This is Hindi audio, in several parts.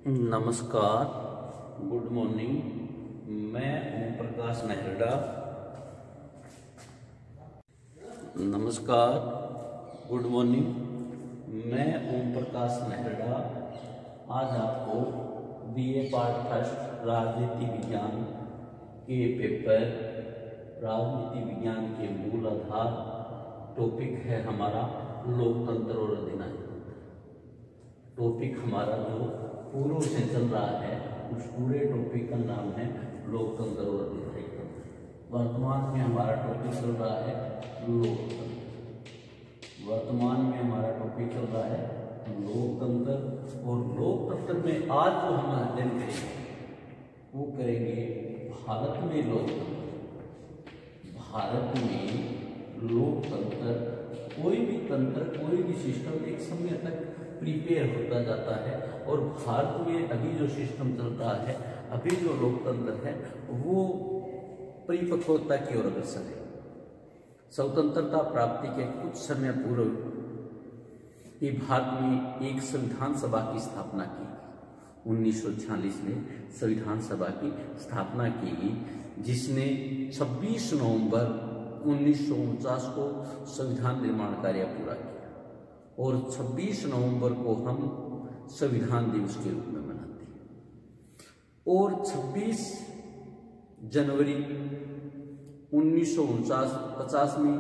नमस्कार, गुड मॉर्निंग। मैं ओम प्रकाश नेहरा। नमस्कार, गुड मॉर्निंग। मैं ओम प्रकाश नेहरा आज आपको बीए पार्ट फर्स्ट राजनीति विज्ञान के पेपर राजनीति विज्ञान के मूल आधार टॉपिक है हमारा लोकतंत्र और अधिनायकतंत्र। टॉपिक हमारा जो पूर्व से चल रहा है उस पूरे टॉपिक का नाम है लोकतंत्र और अधिनायकतंत्र। वर्तमान में हमारा टॉपिक चल रहा है लोकतंत्र। वर्तमान में हमारा टॉपिक चल रहा है लोकतंत्र। और लोकतंत्र में आज जो हम अध्ययन करेंगे वो करेंगे भारत में लोकतंत्र। भारत में लोकतंत्र कोई भी तंत्र, कोई भी सिस्टम एक समय तक प्रिपेयर होता जाता है और भारत में अभी जो सिस्टम चल रहा है, अभी जो लोकतंत्र है वो परिपक्वता की ओर अग्रसर है। स्वतंत्रता प्राप्ति के कुछ समय पूर्व ये भारत में एक संविधान सभा की स्थापना की गई। 1946 में संविधान सभा की स्थापना की गई, जिसने 26 नवंबर 1949 को संविधान निर्माण कार्य पूरा किया और 26 नवंबर को हम संविधान दिवस के रूप में मनाते हैं। और 26 जनवरी 1950 में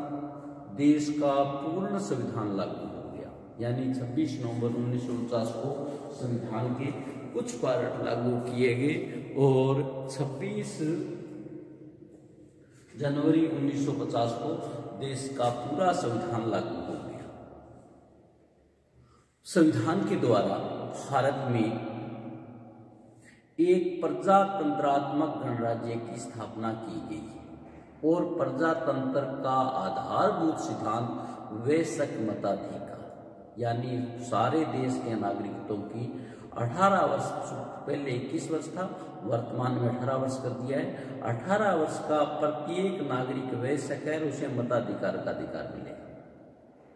देश का पूर्ण संविधान लागू हो गया। यानी 26 नवंबर 1949 को संविधान के कुछ पार्ट लागू किए गए और 26 जनवरी 1950 को देश का पूरा संविधान लागू हो गया। संविधान के द्वारा भारत में एक प्रजातंत्रात्मक गणराज्य की स्थापना की गई और प्रजातंत्र का आधारभूत सिद्धांत वयस्क मताधिकार, यानी सारे देश के नागरिकों की 18 वर्ष, पहले 21 वर्ष था, वर्तमान में 18 वर्ष कर दिया है। 18 वर्ष का प्रत्येक नागरिक वयस्क है, उसे मताधिकार का अधिकार मिलेगा।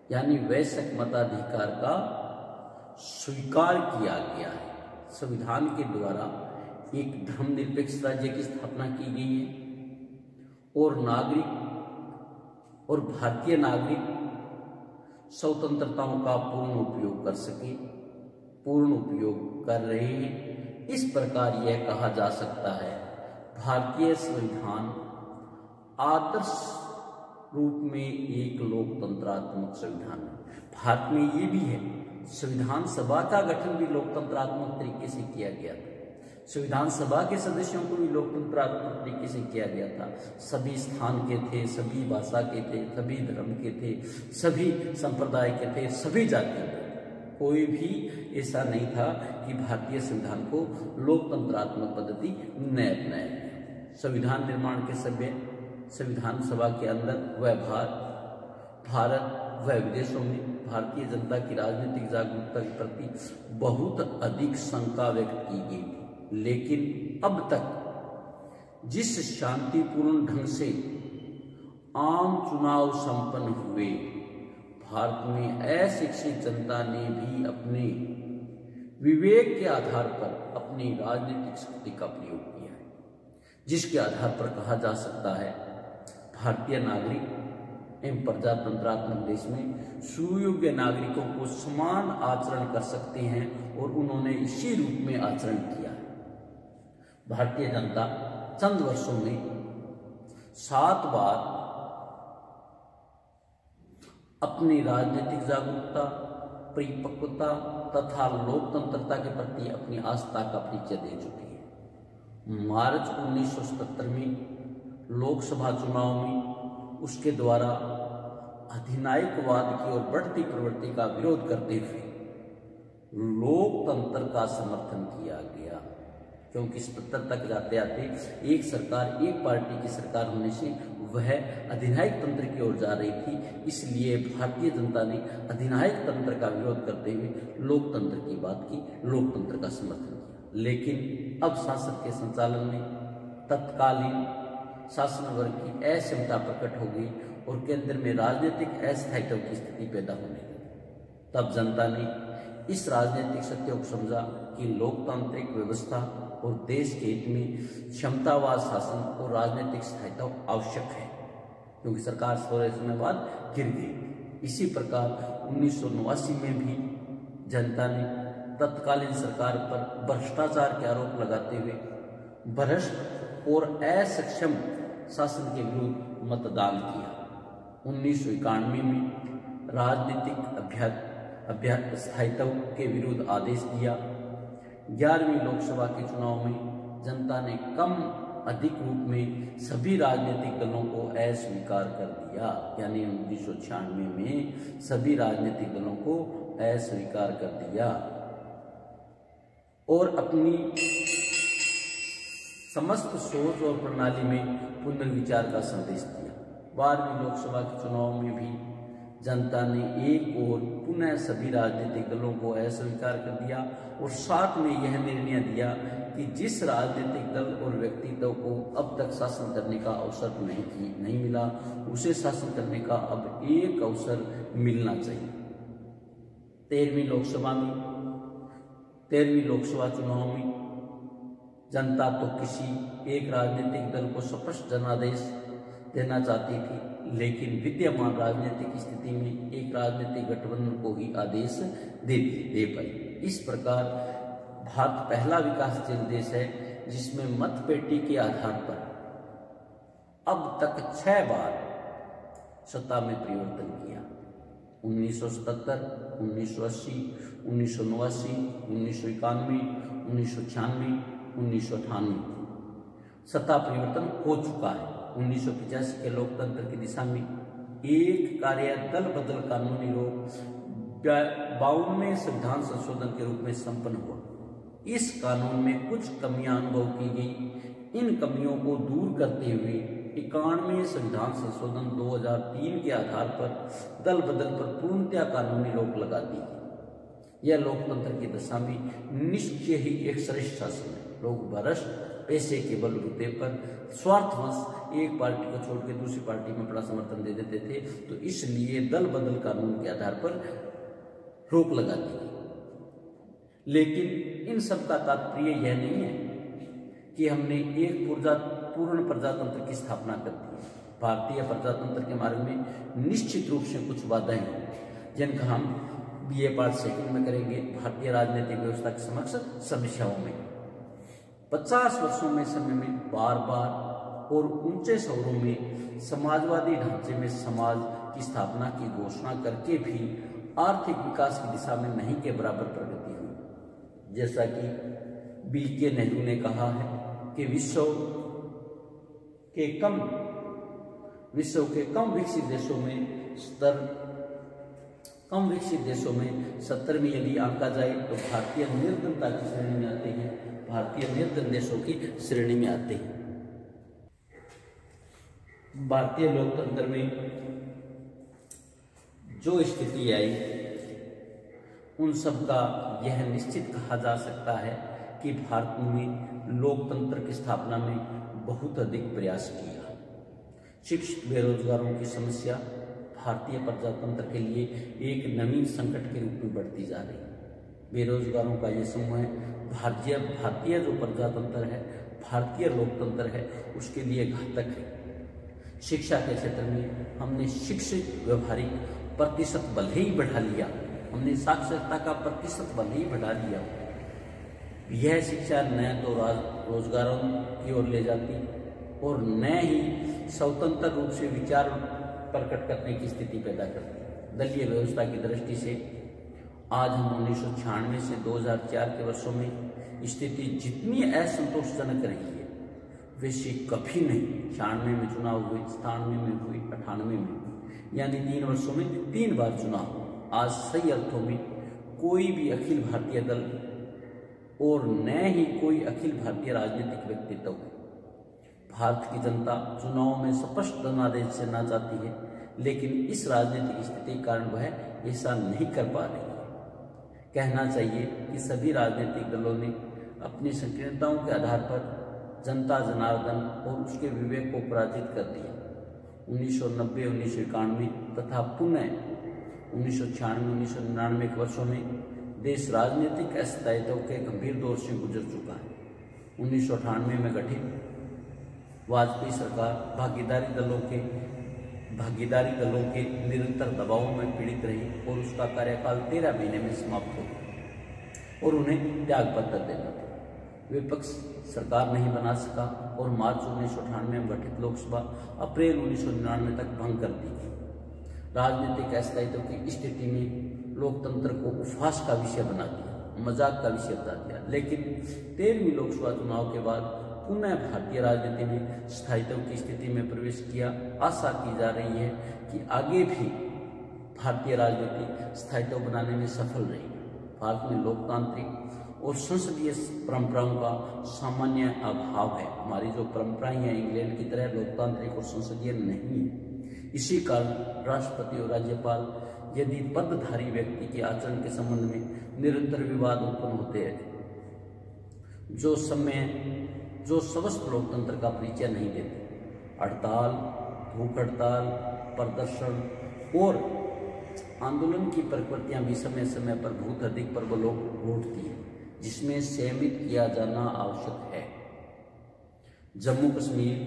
यानी वयस्क मताधिकार का स्वीकार किया गया है। संविधान के द्वारा एक धर्मनिरपेक्ष राज्य की स्थापना की गई है और नागरिक और भारतीय नागरिक स्वतंत्रताओं का पूर्ण उपयोग कर सके, पूर्ण उपयोग कर रहे हैं। इस प्रकार यह कहा जा सकता है भारतीय संविधान आदर्श रूप में एक लोकतंत्रात्मक संविधान है। भारत में ये भी है, संविधान सभा का गठन भी लोकतंत्रात्मक तरीके से किया गया था। संविधान सभा के सदस्यों को भी लोकतंत्रात्मक तरीके से किया गया था। सभी स्थान के थे, सभी भाषा के थे, सभी धर्म के थे, सभी संप्रदाय के थे, सभी जाति के थे। कोई भी ऐसा नहीं था कि भारतीय संविधान को लोकतंत्रात्मक पद्धति न अपनाए। संविधान निर्माण के समय संविधान सभा के अंदर वह भारत व विदेशों में भारतीय जनता की राजनीतिक जागरूकता के प्रति बहुत अधिक शंका व्यक्त की गई। लेकिन अब तक जिस शांतिपूर्ण ढंग से आम चुनाव संपन्न हुए, भारत में अशिक्षित जनता ने भी अपने विवेक के आधार पर अपनी राजनीतिक शक्ति का प्रयोग किया है, जिसके आधार पर कहा जा सकता है भारतीय नागरिक एवं प्रजातंत्रात्मक देश में सुयोग्य नागरिकों को समान आचरण कर सकते हैं और उन्होंने इसी रूप में आचरण किया है। भारतीय जनता चंद वर्षों में 7 बार अपनी राजनीतिक जागरूकता, परिपक्वता तथा लोकतंत्रता के प्रति अपनी आस्था का परिचय दे चुकी है। मार्च 1977 में लोकसभा चुनाव में उसके द्वारा अधिनायकवाद की ओर बढ़ती प्रवृत्ति का विरोध करते हुए लोकतंत्र का समर्थन किया गया, क्योंकि 77 तक जाते आते एक सरकार, एक पार्टी की सरकार होने से वह अधिनायक तंत्र की ओर जा रही थी। इसलिए भारतीय जनता ने अधिनायक तंत्र का विरोध करते हुए लोकतंत्र की बात की, लोकतंत्र का समर्थन किया। लेकिन अब शासन के संचालन में तत्कालीन शासन वर्ग की अक्षमता प्रकट हो गई और केंद्र में राजनीतिक अस्थायित्व की स्थिति पैदा होने लगी। तब जनता ने इस राजनीतिक सत्य को समझा कि लोकतांत्रिक व्यवस्था और देश के हित में क्षमतावाद शासन और राजनीतिक स्थायित्व आवश्यक है, क्योंकि सरकार थोड़े समय बाद गिर गई। इसी प्रकार 1989 में भी जनता ने तत्कालीन सरकार पर भ्रष्टाचार के आरोप लगाते हुए भ्रष्ट और असक्षम शासन के विरुद्ध मतदान किया। 1991 में राजनीतिक स्थायित्व के विरुद्ध आदेश दिया। 11वीं लोकसभा के चुनाव में जनता ने कम अधिक रूप में सभी राजनीतिक दलों को अस्वीकार कर दिया, यानी 1996 में सभी राजनीतिक दलों को अस्वीकार कर दिया और अपनी समस्त सोच और प्रणाली में पुनर्विचार का संदेश दिया। 12वीं लोकसभा के चुनाव में भी जनता ने एक और पुनः सभी राजनीतिक दलों को अस्वीकार कर दिया और साथ में यह निर्णय दिया कि जिस राजनीतिक दल और व्यक्तित्व को अब तक शासन करने का अवसर नहीं मिला, उसे शासन करने का अब एक अवसर मिलना चाहिए। 13वीं लोकसभा चुनाव में जनता तो किसी एक राजनीतिक दल को स्पष्ट जनादेश देना चाहती थी, लेकिन विद्यमान राजनीतिक स्थिति में एक राजनीतिक गठबंधन को ही आदेश दे पाई। इस प्रकार भारत पहला विकासशील देश है जिसमें मतपेटी के आधार पर अब तक 6 बार सत्ता में परिवर्तन किया। 1977, 1980, 1989, 1991, 1996, 1998 सत्ता परिवर्तन हो चुका है। 1985 के लोकतंत्र की दिशा में एक कार्य दल बदल कानूनी रोक 52वें संविधान संशोधन के रूप में संपन्न हुआ। इस कानून में कुछ कमियां अनुभव की गई। इन कमियों को दूर करते हुए 91वें संविधान संशोधन 2003 के आधार पर दल बदल पर पूर्णतया कानूनी रोक लगा दी गई। यह लोकतंत्र की दशा में निश्चय ही एक श्रेष्ठ शासन है। लोग भ्रष्ट पैसे के बलबूते पर स्वार्थवश एक पार्टी को छोड़ के दूसरी पार्टी में बड़ा समर्थन दे देते थे, तो इसलिए दल बदल कानून के आधार पर रोक लगा दी गई। लेकिन इन सब का तात्पर्य यह नहीं है कि हमने एक पूर्ण प्रजातंत्र की स्थापना कर दी है। भारतीय प्रजातंत्र के मार्ग में निश्चित रूप से कुछ बाधाएं हैं, जिनका हम BA पार्ट सेकंड में करेंगे। भारतीय राजनीतिक व्यवस्था के समक्ष समस्याओं में 50 वर्षों में समय में बार बार और ऊंचे शहरों में समाजवादी ढांचे में समाज की स्थापना की घोषणा करके भी आर्थिक विकास की दिशा में नहीं के बराबर प्रगति हुई। जैसा कि BK नेहरू ने कहा है कि विश्व के कम विकसित देशों में 70वीं यदि आंका जाए तो भारतीय निर्धनता की श्रेणी में आते हैं, भारतीय निर्धन देशों की श्रेणी में आते हैं। भारतीय लोकतंत्र में जो स्थिति आई उन सब का यह निश्चित कहा जा सकता है कि भारत में लोकतंत्र की स्थापना में बहुत अधिक प्रयास किया। शिक्षित बेरोजगारों की समस्या भारतीय प्रजातंत्र के लिए एक नवीन संकट के रूप में बढ़ती जा रही है। बेरोजगारों का ये समूह है भारतीय जो प्रजातंत्र है, भारतीय लोकतंत्र है, उसके लिए घातक है। शिक्षा के क्षेत्र में हमने शिक्षित व्यावहारिक प्रतिशत भले ही बढ़ा लिया, हमने साक्षरता का प्रतिशत भले ही बढ़ा लिया, यह शिक्षा न तो रोजगारों की ओर ले जाती और न ही स्वतंत्र रूप से विचार प्रकट करने की स्थिति पैदा करती। दलीय व्यवस्था की दृष्टि से आज हम 1996 से 2004 के वर्षों में स्थिति जितनी असंतोषजनक रही है वैसे कभी नहीं 96 में चुनाव हुए, 97 में हुए, 98 में हुई, यानी 3 वर्षों में 3 बार चुनाव। आज सही अर्थों में कोई भी अखिल भारतीय दल और न ही कोई अखिल भारतीय राजनीतिक व्यक्तित्व है। भारत की जनता चुनाव में स्पष्ट जनादेश देना चाहती है, लेकिन इस राजनीतिक स्थिति के कारण वह ऐसा नहीं कर पा रही है। कहना चाहिए कि सभी राजनीतिक दलों ने अपनी संकीर्णताओं के आधार पर जनता जनार्दन और उसके विवेक को पराजित कर दिया। 1990, 1991 तथा पुनः 1996, 1999 के वर्षों में देश राजनीतिक अस्थिरता के गंभीर दौर से गुजर चुका है। 1998 में गठित वाजपेयी सरकार भागीदारी दलों के निरंतर दबाव में पीड़ित रही और उसका कार्यकाल 13 महीने में समाप्त हो गया और उन्हें त्यागपत्र देना था। विपक्ष सरकार नहीं बना सका और मार्च 1998 में गठित लोकसभा अप्रैल 1999 तक भंग कर दी गई। राजनीतिक अस्थिरता की स्थिति में लोकतंत्र को उपहास का विषय बना दिया, मजाक का विषय बना दिया। लेकिन 13वीं लोकसभा चुनाव के बाद पुनः भारतीय राजनीति में स्थायित्व की स्थिति में प्रवेश किया। आशा की जा रही है कि आगे भी भारतीय राजनीति स्थायित्व बनाने में सफल रहेगी। भारत में लोकतांत्रिक और संसदीय परंपराओं का सामान्य अभाव है। हमारी जो परंपराएं हैं इंग्लैंड की तरह लोकतांत्रिक और संसदीय नहीं है। इसी कारण राष्ट्रपति और राज्यपाल यदि पदधारी व्यक्ति के आचरण के संबंध में निरंतर विवाद उत्पन्न होते हैं जो समस्त लोकतंत्र का परिचय नहीं देते। हड़ताल, भूख हड़ताल, प्रदर्शन और आंदोलन की प्रकृतियां भी समय समय पर बहुत अधिक प्रबल उठती है, जिसमें संयमित किया जाना आवश्यक है। जम्मू कश्मीर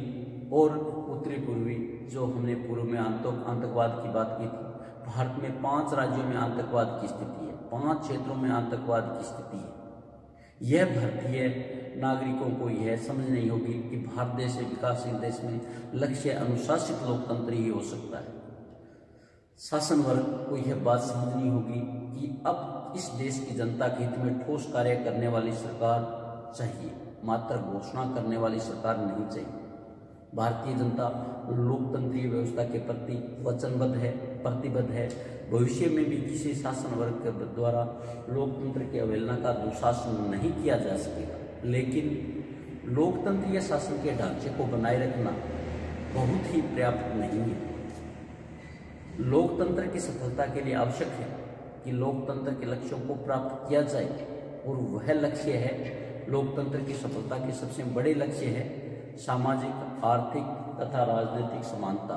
और उत्तरी पूर्वी जो हमने पूर्व में आतंकवाद की बात की थी, भारत में 5 राज्यों में आतंकवाद की स्थिति है, 5 क्षेत्रों में आतंकवाद की स्थिति है। यह भारतीय नागरिकों को यह समझ नहीं होगी कि भारत देश एक विकासशील देश में लक्ष्य अनुशासित लोकतंत्र ही हो सकता है। शासन वर्ग को यह बात समझनी होगी कि अब इस देश की जनता के हित में ठोस कार्य करने वाली सरकार चाहिए, मात्र घोषणा करने वाली सरकार नहीं चाहिए। भारतीय जनता लोकतंत्रीय व्यवस्था के प्रति प्रतिबद्ध है। भविष्य में भी किसी शासन वर्ग के द्वारा लोकतंत्र की अवहेलना का दुशासन नहीं किया जा सकेगा, लेकिन लोकतंत्रीय शासन के ढांचे को बनाए रखना बहुत ही पर्याप्त नहीं है। लोकतंत्र की सफलता के लिए आवश्यक है कि लोकतंत्र के लक्ष्यों को प्राप्त किया जाए, और वह लक्ष्य है लोकतंत्र की सफलता के सबसे बड़े लक्ष्य है सामाजिक, आर्थिक तथा राजनीतिक समानता।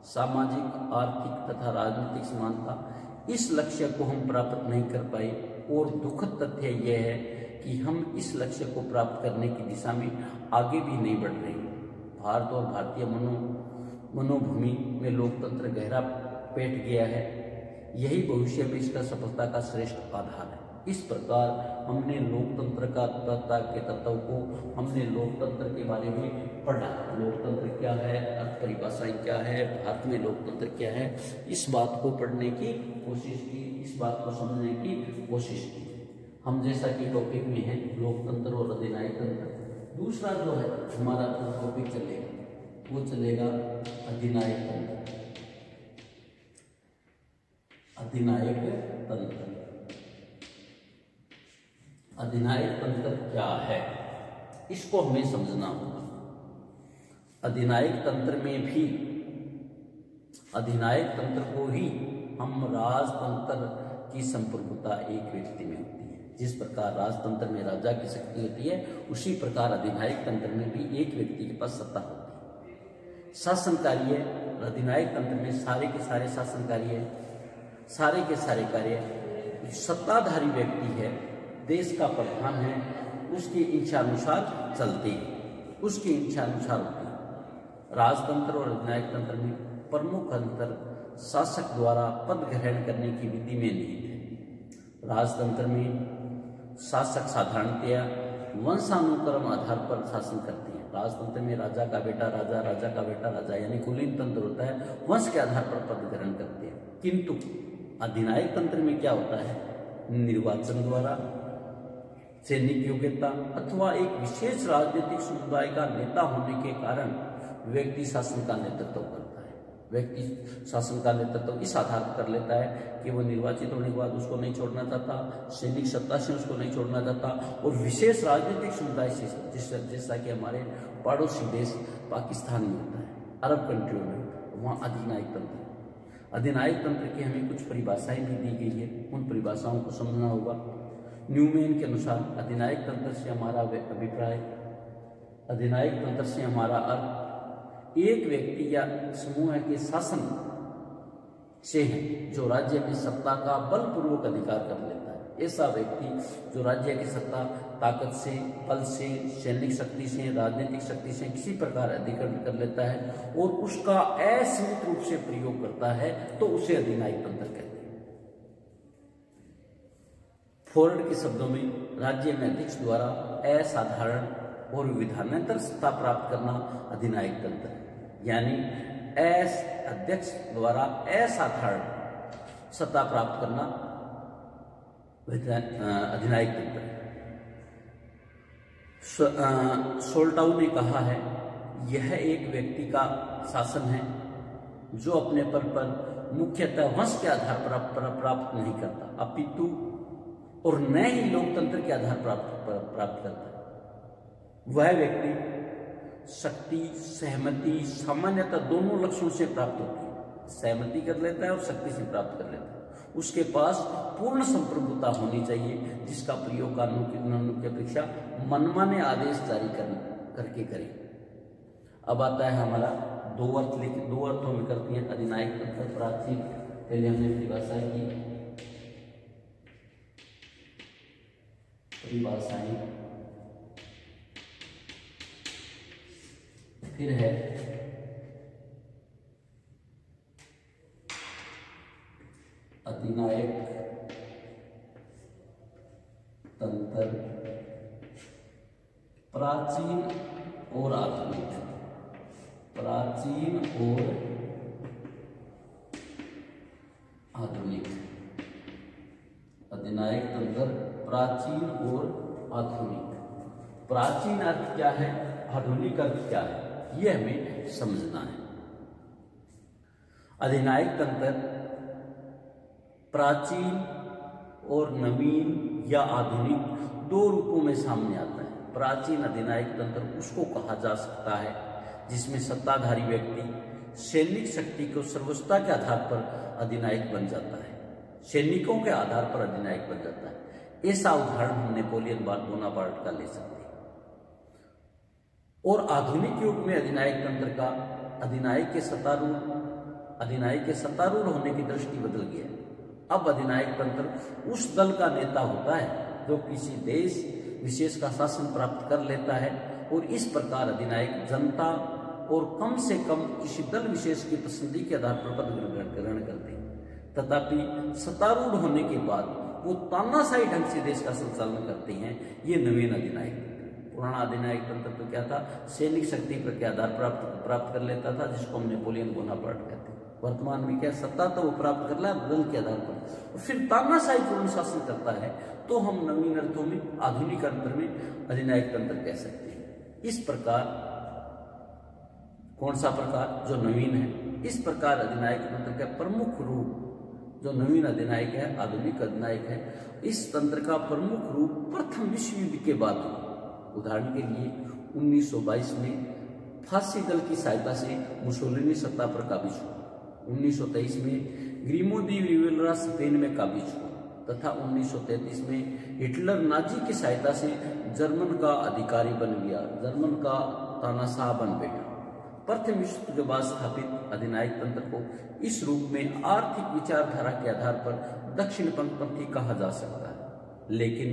सामाजिक, आर्थिक तथा राजनीतिक समानता, इस लक्ष्य को हम प्राप्त नहीं कर पाए, और दुखद तथ्य यह है कि हम इस लक्ष्य को प्राप्त करने की दिशा में आगे भी नहीं बढ़ रहे। भारत और भारतीय मनोभूमि में लोकतंत्र गहरा बैठ गया है। यही भविष्य में इसका सफलता का श्रेष्ठ आधार है। इस प्रकार हमने लोकतंत्र के तत्व को हमने लोकतंत्र के बारे में पढ़ा। लोकतंत्र क्या है, अर्थ परिभाषाएं क्या है, भारत में लोकतंत्र क्या है, इस बात को पढ़ने की कोशिश की, इस बात को समझने की कोशिश की। हम जैसा कि टॉपिक में है लोकतंत्र और अधिनायक तंत्र, दूसरा जो है हमारा टॉपिक चलेगा वो चलेगा अधिनायक तंत्र। अधिनायक तंत्र, अधिनायक तंत्र क्या है, इसको हमें समझना होगा। अधिनायक तंत्र में भी अधिनायक तंत्र को ही हम राजतंत्र की संप्रभुता एक व्यक्ति में होती है। जिस प्रकार राजतंत्र में राजा की शक्ति होती है, उसी प्रकार अधिनायक तंत्र में भी एक व्यक्ति के पास सत्ता होती है। शासन कार्य अधिनायक तंत्र में सारे के सारे शासन कार्य, सारे के सारे कार्य सत्ताधारी व्यक्ति है, देश का प्रधान है, उसकी इच्छा अनुसार चलती है, उसकी इच्छा अनुसार होती है। राजतंत्र और अधिनायक तंत्र में प्रमुख अंतर शासक द्वारा पद ग्रहण करने की विधि में निहित है। राजतंत्र में शासक साधारणतया वंशानुक्रम आधार पर शासन करते हैं। राजतंत्र में राजा का बेटा राजा, राजा का बेटा राजा, यानी कुलीन तंत्र होता है, वंश के आधार पर पद ग्रहण करते हैं। किंतु अधिनायक तंत्र में क्या होता है, निर्वाचन द्वारा, सैनिक योग्यता अथवा एक विशेष राजनीतिक समुदाय का नेता होने के कारण व्यक्ति शासन का नेतृत्व करता है। व्यक्ति शासन का नेतृत्व इस आधार पर कर लेता है कि वो निर्वाचित होने के बाद उसको नहीं छोड़ना चाहता, सैनिक सत्ता से उसको नहीं छोड़ना चाहता, और विशेष राजनीतिक समुदाय से जैसा कि हमारे पड़ोसी देश पाकिस्तान में होता है, अरब कंट्रियों में होता है, वहाँ अधिनायक तंत्र। अधिनायक तंत्र की हमें कुछ परिभाषाएं भी दी गई है, उन परिभाषाओं को समझना होगा। न्यूमैन के अनुसार अधिनायक तंत्र से हमारा अभिप्राय, अधिनायक तंत्र से हमारा अर्थ एक व्यक्ति या समूह के शासन से है जो राज्य में सत्ता का बलपूर्वक अधिकार कर लेता है। ऐसा व्यक्ति जो राज्य की सत्ता ताकत से, बल से, सैनिक शक्ति से, राजनीतिक शक्ति से किसी प्रकार अधिकरण कर लेता है और उसका असीमित रूप से प्रयोग करता है तो उसे अधिनायक तंत्र कहते हैं। फोर्ड के शब्दों में राज्य में अध्यक्ष द्वारा असाधारण और विधानांतर सत्ता प्राप्त करना अधिनायक तंत्र है, यानी अध्यक्ष द्वारा असाधारण सत्ता प्राप्त करना अधिनायक तंत्र है। सोल्टाउ ने कहा है, यह एक व्यक्ति का शासन है जो अपने पद पर मुख्यतः वंश के आधार पर प्राप्त नहीं करता, अपितु और न ही लोकतंत्र के आधार प्राप्त करता है। वह व्यक्ति शक्ति, सहमति, सामान्यता दोनों लक्षणों से प्राप्त होती है। सहमति कर लेता है और शक्ति से प्राप्त कर लेता है। उसके पास पूर्ण संप्रभुता होनी चाहिए जिसका प्रयोग कानून की अपेक्षा मनमाने आदेश जारी करके करे। अब आता है हमारा दो अर्थों में करती है अधिनायक तंत्र प्राचीन। पहले हमने परिभाषाएं की, फिर है अधिनायक तंत्र प्राचीन और आधुनिक। प्राचीन और आधुनिक। अधिनायक तंत्र प्राचीन और आधुनिक। प्राचीन अर्थ क्या है, आधुनिक अर्थ क्या है, यह हमें समझना है। अधिनायक तंत्र प्राचीन और नवीन या आधुनिक दो रूपों में सामने आता है। प्राचीन अधिनायक तंत्र उसको कहा जा सकता है जिसमें सत्ताधारी व्यक्ति सैनिक शक्ति को सर्वोच्चता के आधार पर अधिनायक बन जाता है, सैनिकों के आधार पर अधिनायक बन जाता है। ऐसा उदाहरण हम नेपोलियन बोनापार्ट का ले सकते हैं। और आधुनिक युग में अधिनायक तंत्र का अधिनायक के सत्तारूढ़ होने की दृष्टि बदल गया है। अब अधिनायक तंत्र उस दल का नेता होता है जो किसी देश विशेष का शासन प्राप्त कर लेता है और इस प्रकार अधिनायक जनता और कम से कम किसी दल विशेष की पसंदी के आधार पर पद ग्रहण करते हैं। तथापि सत्तारूढ़ होने के बाद वो तानाशाही ढंग से देश का संचालन करते हैं। ये नवीन अधिनायक तंत्र। पुराना अधिनायक तंत्र तो क्या था, सैनिक शक्ति पर के आधार प्राप्त कर लेता था, जिसको हम नेपोलियन बोनापार्ट कहते हैं। वर्तमान में क्या, सत्ता तो वो प्राप्त कर लिया दल के आधार पर और फिर तानाशाही पूर्ण शासन करता है, तो हम नवीन अर्थों में, आधुनिक अर्थ में अधिनायक तंत्र कह सकते हैं। इस प्रकार, कौन सा प्रकार, जो नवीन है, इस प्रकार अधिनायक तंत्र का प्रमुख रूप जो नवीन अधिनायक है, आधुनिक अधिनायक है, इस तंत्र का प्रमुख रूप प्रथम विश्व युद्ध के बाद हुआ। उदाहरण के लिए 1922 में फांसी दल की सहायता से मुसोलिनी सत्ता पर काबिज हुआ। 1923 में ग्रीमो दी रिवेलरा स्पेन में काबिज हुआ तथा 1933 में हिटलर नाजी की सहायता से जर्मन का अधिकारी बन गया, जर्मन का तानाशाह बन बैठा। प्रथम विश्व युद्ध के बाद स्थापित अधिनायक तंत्र को इस रूप में आर्थिक विचारधारा के आधार पर दक्षिण पंथी कहा जा सकता है, लेकिन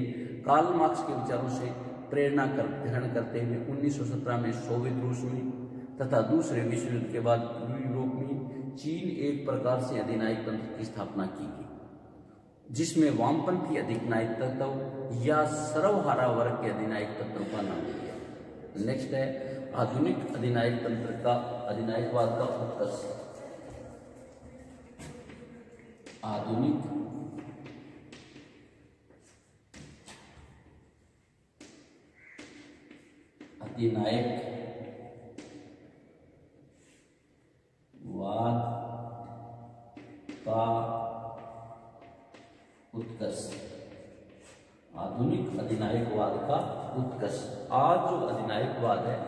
कार्ल मार्क्स के विचारों से प्रेरणा ग्रहण करते हुए 1917 में सोवियत रूस में तथा दूसरे विश्व युद्ध के बाद यूरोप में चीन एक प्रकार से अधिनायक तंत्र की स्थापना की गई, जिसमें वामपंथी अधिनायक तंत्र या सर्वहारा वर्ग के अधिनायक तंत्रों का नाम दिया। नेक्स्ट है आधुनिक अधिनायक तंत्र का अधिनायकवाद का उत्कर्ष। आधुनिक अधिनायक वाद का उत्कर्ष। आधुनिक अधिनायकवाद का उत्कर्ष। आज जो अधिनायकवाद है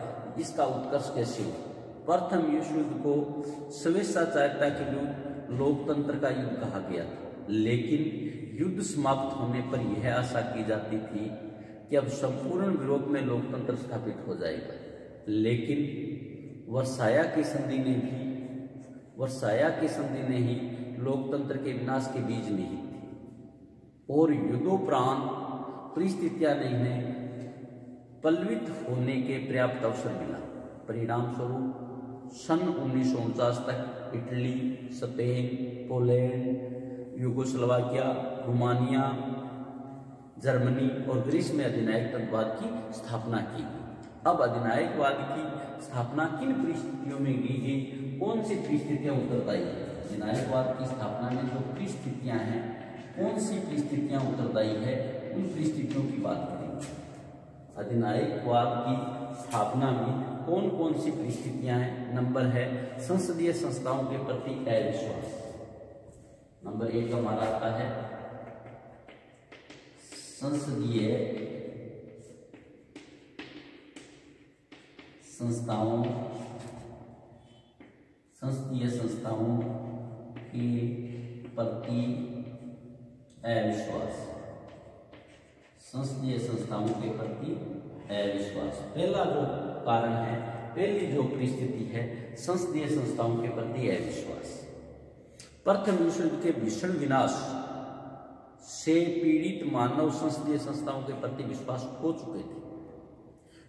इसका उत्कर्ष कैसे हुआ? प्रथम विश्व युद्ध को स्वेच्छाचारिता के विरुद्ध लोकतंत्र का युद्ध कहा गया था, लेकिन युद्ध समाप्त होने पर यह आशा की जाती थी कि अब संपूर्ण यूरोप में लोकतंत्र स्थापित हो जाएगा। लेकिन वर्साया की संधि ने ही लोकतंत्र के विनाश के बीज निहित थी। और युद्धोपरांत परिस्थितियां ने पल्वित होने के पर्याप्त अवसर मिला। परिणाम स्वरूप सन 1949 तक Italy, Spain, Poland, Yugoslavia, Romania, Germany और ग्रीस में अधिनायक तंत्रवाद की स्थापना की। अब अधिनायकवाद की स्थापना किन परिस्थितियों में की गई, कौन सी परिस्थितियां उत्तरदायी है? अधिनायकवाद की स्थापना में जो परिस्थितियां हैं, कौन सी परिस्थितियां उत्तरदायी है, उन परिस्थितियों की बात करेंगे। अधिनायकवाद की स्थापना में कौन कौन सी परिस्थितियां हैं? नंबर है संसदीय संस्थाओं के प्रति अविश्वास। नंबर 1 हमारा आता है संसदीय संस्थाओं के प्रति अविश्वास। संसदीय संस्थाओं के प्रति अविश्वास पहला जो कारण है, पहली जो परिस्थिति है, संसदीय संस्थाओं के प्रति अविश्वास। प्रथम विश्व युद्ध के भीषण विनाश से पीड़ित मानव संसदीय संस्थाओं के प्रति विश्वास खो चुके थे।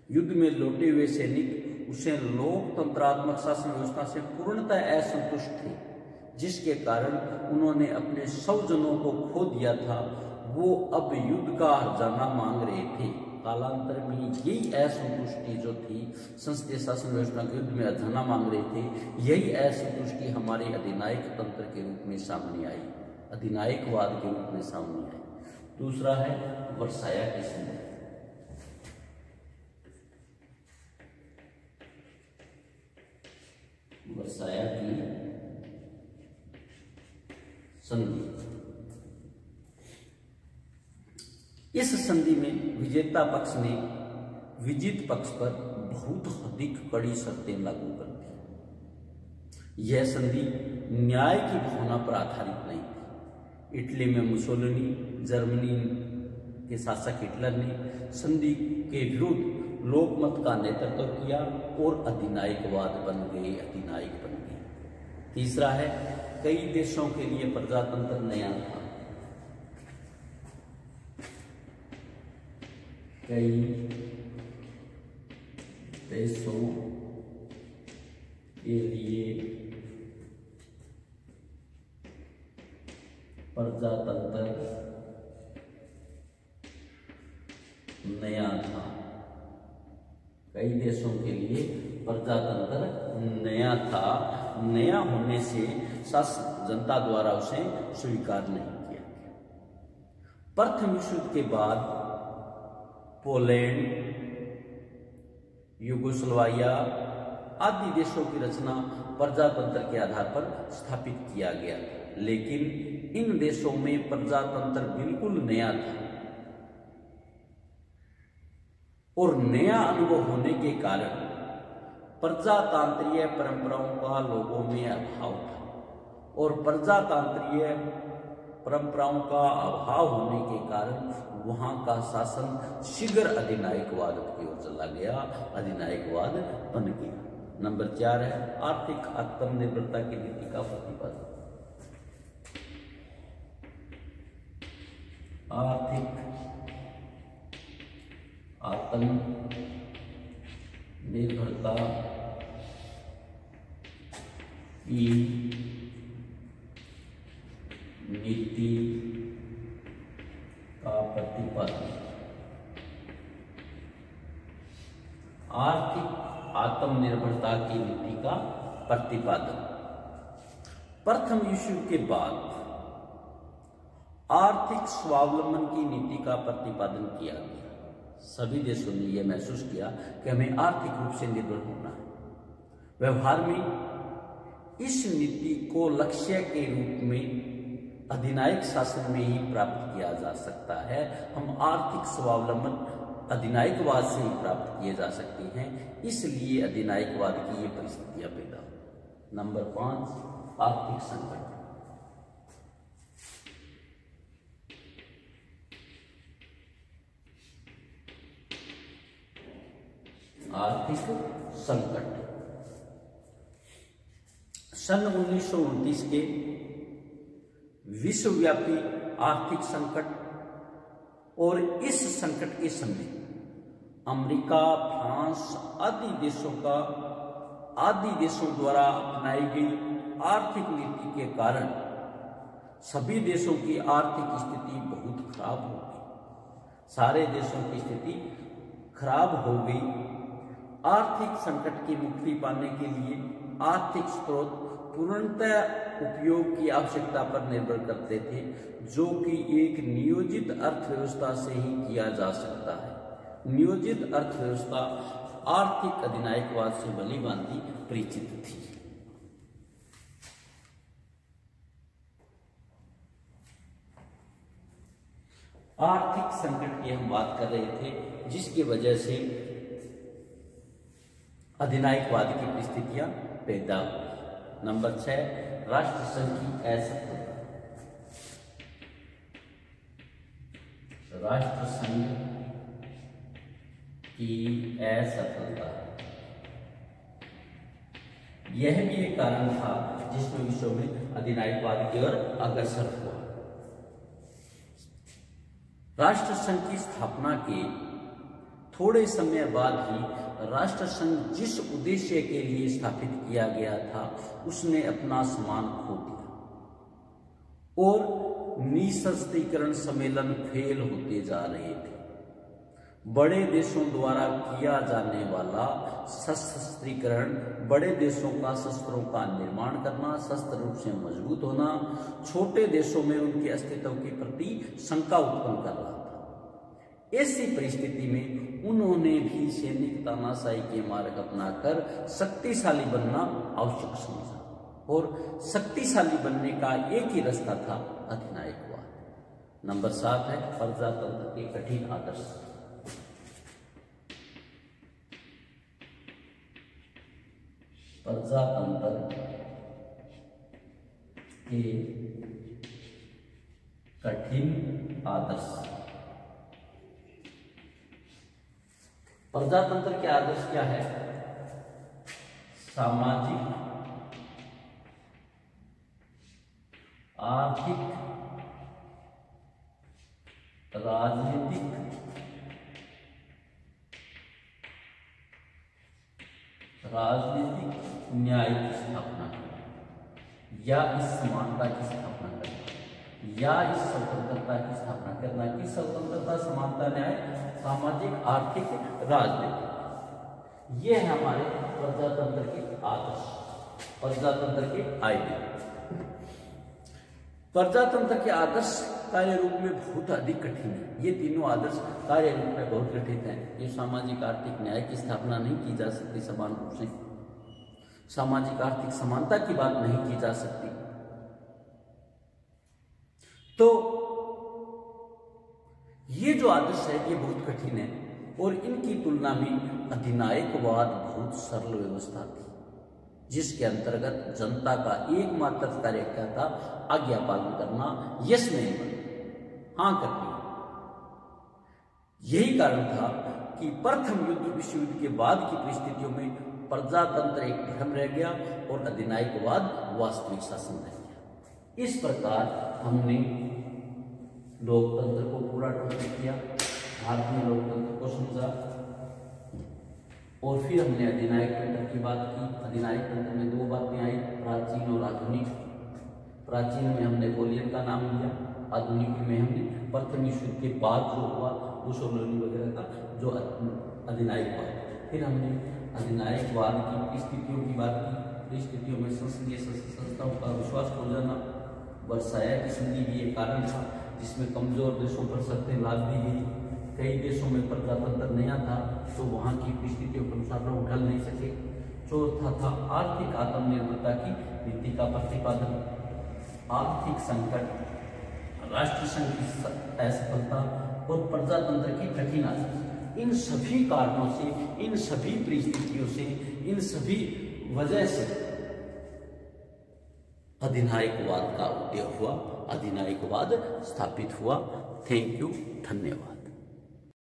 युद्ध में लौटे हुए सैनिक उसे लोकतंत्रात्मक शासन व्यवस्था से पूर्णतः असंतुष्ट थे, जिसके कारण उन्होंने अपने स्वजनों को खो दिया था। वो अब युद्ध का हर्जाना मांग रहे थे। कालांतर में यही असंतुष्टि जो थी, संसदीय शासन व्यवस्था के युद्ध में हर्जाना मांग रहे थे, यही असंतुष्टि हमारे अधिनायक तंत्र के रूप में सामने आई, अधिनायकवाद के रूप में सामने आई। दूसरा है वर्साया की संधि। वर्साया की संधि। इस संधि में विजेता पक्ष ने विजित पक्ष पर बहुत अधिक कड़ी शर्तें लागू कर दी। यह संधि न्याय की भावना पर आधारित नहीं थी। इटली में मुसोलिनी, जर्मनी के शासक हिटलर ने संधि के विरुद्ध लोकमत का नेतृत्व किया और अधिनायकवाद बन गए, अधिनायक बन गए। तीसरा है कई देशों के लिए प्रजातंत्र नया था। कई देशों के लिए प्रजातंत्र नया था। कई देशों के लिए प्रजातंत्र नया था। नया होने से जनता द्वारा उसे स्वीकार नहीं किया गया। प्रथम विश्व युद्ध के बाद पोलैंड, यूगोस्लोवाकिया आदि देशों की रचना प्रजातंत्र के आधार पर स्थापित किया गया, लेकिन इन देशों में प्रजातंत्र बिल्कुल नया था और नया अनुभव होने के कारण प्रजातांत्रिक परंपराओं का लोगों में अभाव था और प्रजातांत्रिक परंपराओं का अभाव होने के कारण वहां का शासन शीघ्र अधिनायकवाद की ओर चला गया, अधिनायकवाद बन गया। नंबर 4 है आर्थिक आत्मनिर्भरता की नीति का प्रतिपादन। आर्थिक आत्मनिर्भरता की नीति का प्रतिपादन। आर्थिक आत्मनिर्भरता की नीति का प्रतिपादन। प्रथम विश्व युद्ध के बाद आर्थिक स्वावलंबन की नीति का प्रतिपादन किया गया। सभी देशों ने यह महसूस किया कि हमें आर्थिक रूप से निर्भर होना है। व्यवहार में इस नीति को लक्ष्य के रूप में अधिनायक शासन में ही प्राप्त किया जा सकता है। हम आर्थिक स्वावलंबन अधिनायकवाद से ही प्राप्त किए जा सकते हैं, इसलिए अधिनायकवाद की ये परिस्थितियां पैदा हुई। नंबर 5 आर्थिक संकट। आर्थिक संकट। सन 1929 के विश्वव्यापी आर्थिक संकट और इस संकट के समय अमेरिका, फ्रांस आदि देशों द्वारा अपनाई गई आर्थिक नीति के कारण सभी देशों की आर्थिक स्थिति बहुत खराब हो गई। सारे देशों की स्थिति खराब हो गई। आर्थिक संकट की मुक्ति पाने के लिए आर्थिक स्रोत पूर्णतः उपयोग की आवश्यकता पर निर्भर करते थे, जो कि एक नियोजित अर्थव्यवस्था से ही किया जा सकता है। नियोजित अर्थव्यवस्था आर्थिक अधिनायकवाद से भली भांति परिचित थी। आर्थिक संकट की हम बात कर रहे थे, जिसकी वजह से अधिनायकवाद की परिस्थितियां पैदा हुई। नंबर 6, राष्ट्रसंघ की असफलता। राष्ट्रसंघ की असफलता यह भी एक कारण था जिसमें विश्व में अधिनायकवाद की ओर अग्रसर हुआ। राष्ट्रसंघ की स्थापना के थोड़े समय बाद ही राष्ट्रसंघ जिस उद्देश्य के लिए स्थापित किया गया था उसने अपना सम्मान खो दिया और निशस्त्रीकरण सम्मेलन फेल होते जा रहे थे। बड़े देशों द्वारा किया जाने वाला सशस्त्रीकरण, बड़े देशों का शस्त्रों का निर्माण करना, शस्त्र रूप से मजबूत होना, छोटे देशों में उनके अस्तित्व के प्रति शंका उत्पन्न कर रहा था। ऐसी परिस्थिति में उन्होंने भी सैनिक तानाशाही के मार्ग अपनाकर शक्तिशाली बनना आवश्यक समझा और शक्तिशाली बनने का एक ही रास्ता था अधिनायकवाद। नंबर 7 है प्रजातंत्र के कठिन आदर्श। प्रजातंत्र के कठिन आदर्श। प्रजातंत्र के आदर्श क्या है? सामाजिक, आर्थिक, राजनीतिक, न्याय की स्थापना करना या इस समानता की स्थापना करना या इस स्वतंत्रता की स्थापना करना कि स्वतंत्रता, समानता, न्याय, सामाजिक, आर्थिक, राजनीतिक, ये है हमारे प्रजातंत्र के आदर्श, प्रजातंत्र के आइडिया। प्रजातंत्र के आदर्श कार्य रूप में बहुत अधिक कठिन है। ये तीनों आदर्श कार्य रूप में बहुत कठिन है। ये सामाजिक, आर्थिक, न्याय की स्थापना नहीं की जा सकती समान रूप से, सामाजिक आर्थिक समानता की बात नहीं की जा सकती। तो ये जो आदर्श है ये बहुत कठिन है और इनकी तुलना में अधिनायकवाद बहुत सरल व्यवस्था थी, जिसके अंतर्गत जनता का एकमात्र कार्य क्या था? आज्ञा पालन करना, यस नहीं बनना, हाँ करनी। यही कारण था कि प्रथम विश्व युद्ध के बाद की परिस्थितियों में प्रजातंत्र एक भ्रम रह गया और अधिनायकवाद वास्तविक शासन रह गया। इस प्रकार हमने लोकतंत्र को पूरा टुकड़ा किया, भारतीय लोकतंत्र को समझा और फिर हमने अधिनायक तंत्र की बात की। अधिनायक तंत्र में 2 बातें आई, प्राचीन और आधुनिक। प्राचीन में हमने नेपोलियन का नाम लिया, आधुनिक में हमने प्रथम विश्व युद्ध के बाद जो हुआ मुसोलिनी वगैरह का जो अधिनायकवाद। फिर हमने अधिनायकवाद की स्थितियों की बात की। परिस्थितियों में संसदीय संस्थाओं का विश्वास खो जाना, वर्साया की संधि भी एक कारण था जिसमें कमजोर देशों पर शर्तें लाद दी गई। कई देशों में प्रजातंत्र नया था तो वहाँ की परिस्थितियों के अनुसार लोग ढल नहीं सके। चौथा था आर्थिक आत्मनिर्भरता की नीति का प्रतिपादन। आर्थिक संकट, राष्ट्रसंघ की असफलता और प्रजातंत्र की कठिन आदर्श, इन सभी कारणों से, इन सभी परिस्थितियों से, इन सभी वजह से अधिनायकवाद का उदय हुआ, अधिनायकवाद स्थापित हुआ। थैंक यू, धन्यवाद।